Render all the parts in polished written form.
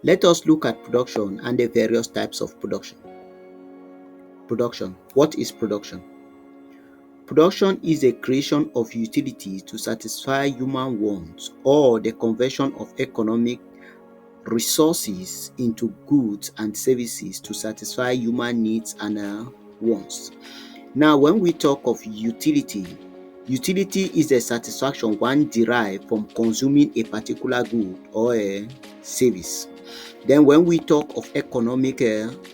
Let us look at production and the various types of production. Production. What is production? Production is the creation of utilities to satisfy human wants or the conversion of economic resources into goods and services to satisfy human needs and wants. Now, when we talk of utility, utility is the satisfaction one derives from consuming a particular good or a service. Then when we talk of economic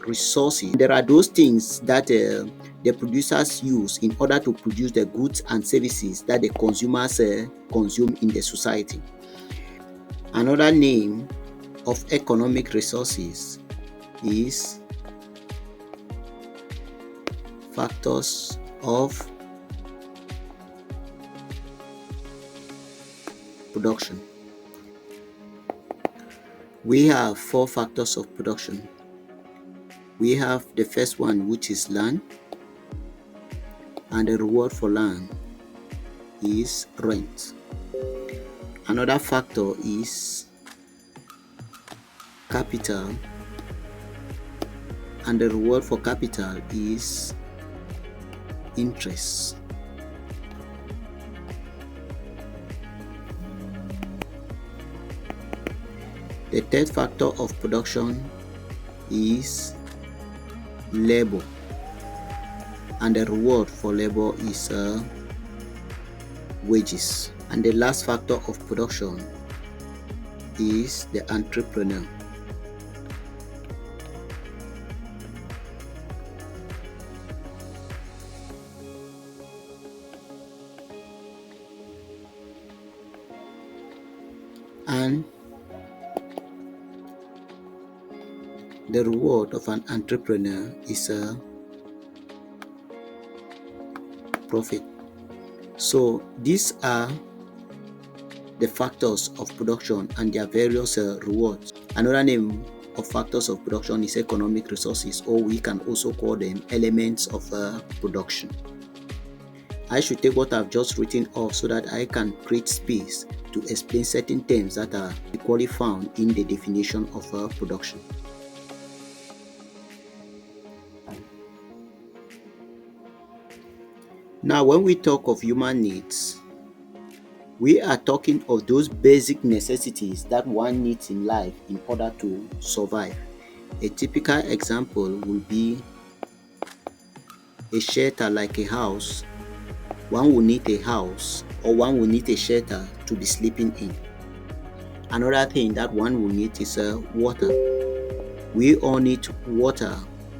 resources, there are those things that the producers use in order to produce the goods and services that the consumers consume in the society. Another name of economic resources is factors of production. We have 4 factors of production. We have the first one, which is land, and the reward for land is rent. Another factor is capital, and the reward for capital is interest. The third factor of production is labor, and the reward for labor is wages. And the last factor of production is the entrepreneur. And the reward of an entrepreneur is a profit. So these are the factors of production and their various rewards. Another name of factors of production is economic resources, or we can also call them elements of production. I should take what I've just written off so that I can create space to explain certain terms that are equally found in the definition of production. Now, when we talk of human needs, we are talking of those basic necessities that one needs in life in order to survive. A typical example would be a shelter like a house. One will need a house, or one will need a shelter to be sleeping in. Another thing that one will need is water. We all need water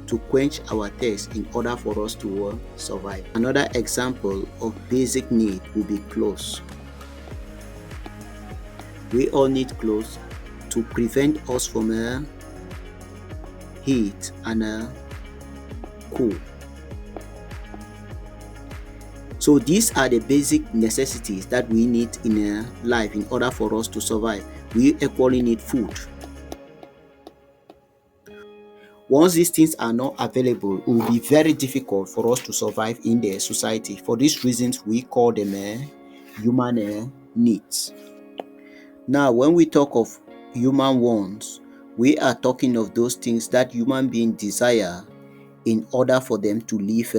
to quench our thirst in order for us to survive. Another example of basic need will be clothes. We all need clothes to prevent us from heat and cold. So these are the basic necessities that we need in life in order for us to survive. We equally need food. Once these things are not available, it will be very difficult for us to survive in the society. For these reasons, we call them human needs. Now, when we talk of human wants, we are talking of those things that human beings desire in order for them to live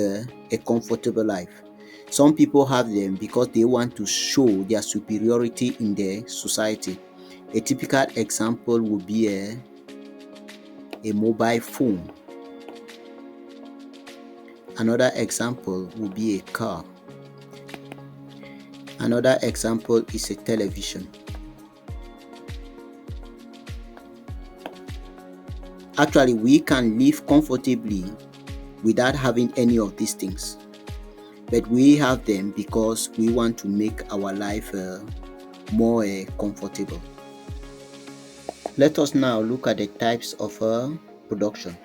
a comfortable life. Some people have them because they want to show their superiority in the society. A typical example would be a mobile phone. Another example would be a car. Another example is a television. Actually, we can live comfortably without having any of these things, but we have them because we want to make our life more comfortable. Let us now look at the types of production.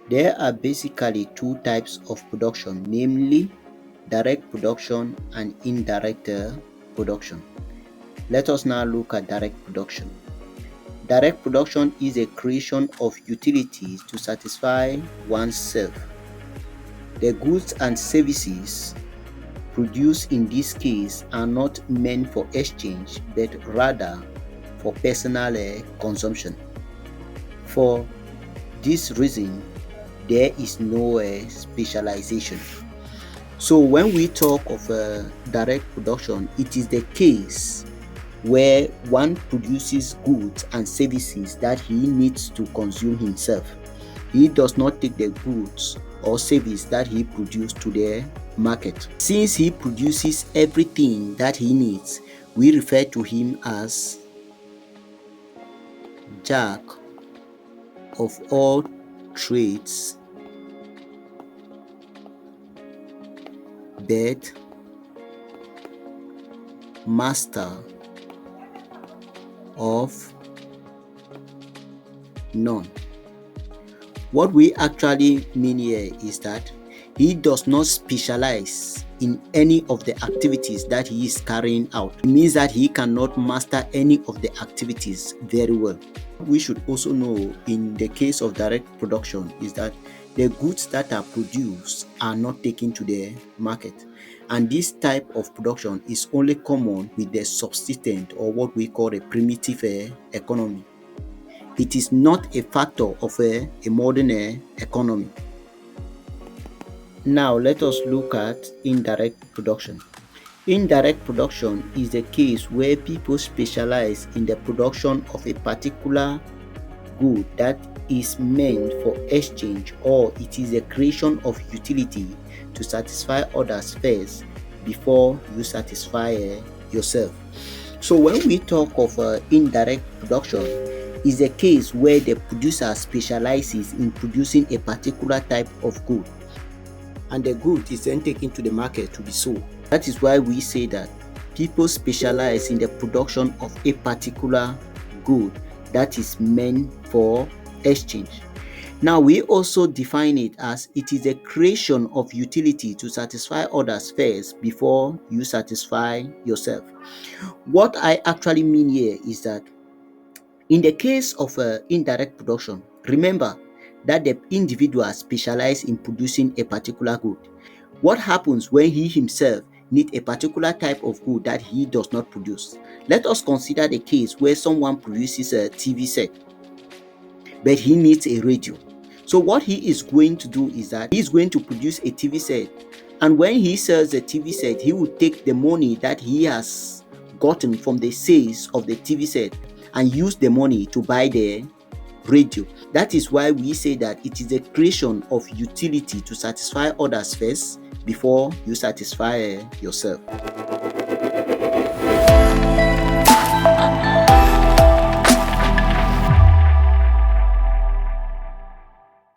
There are basically 2 types of production, namely direct production and indirect production. Let us now look at direct production. Direct production is a creation of utilities to satisfy oneself. The goods and services produced in this case are not meant for exchange, but rather for personal consumption. For this reason, there is no specialization. So when we talk of direct production, it is the case where one produces goods and services that he needs to consume himself. He does not take the goods or service that he produced to the market. Since he produces everything that he needs, we refer to him as Jack of all trades, but master of none. What we actually mean here is that he does not specialize in any of the activities that he is carrying out. It means that he cannot master any of the activities very well. We should also know in the case of direct production is that the goods that are produced are not taken to the market. And this type of production is only common with the subsistent or what we call a primitive economy. It is not a factor of a modern economy. Now let us look at indirect production. Indirect production is the case where people specialize in the production of a particular good that is meant for exchange, or it is a creation of utility to satisfy others first before you satisfy yourself. So when we talk of indirect production, is a case where the producer specializes in producing a particular type of good, and the good is then taken to the market to be sold. That is why we say that people specialize in the production of a particular good that is meant for exchange. Now we also define it as it is a creation of utility to satisfy others first before you satisfy yourself. What I actually mean here is that in the case of indirect production, remember that the individual specializes in producing a particular good. What happens when he himself needs a particular type of good that he does not produce? Let us consider the case where someone produces a TV set, but he needs a radio. So what he is going to do is that he is going to produce a TV set, and when he sells the TV set, he will take the money that he has gotten from the sales of the TV set and use the money to buy the radio. That is why we say that it is a creation of utility to satisfy others first before you satisfy yourself.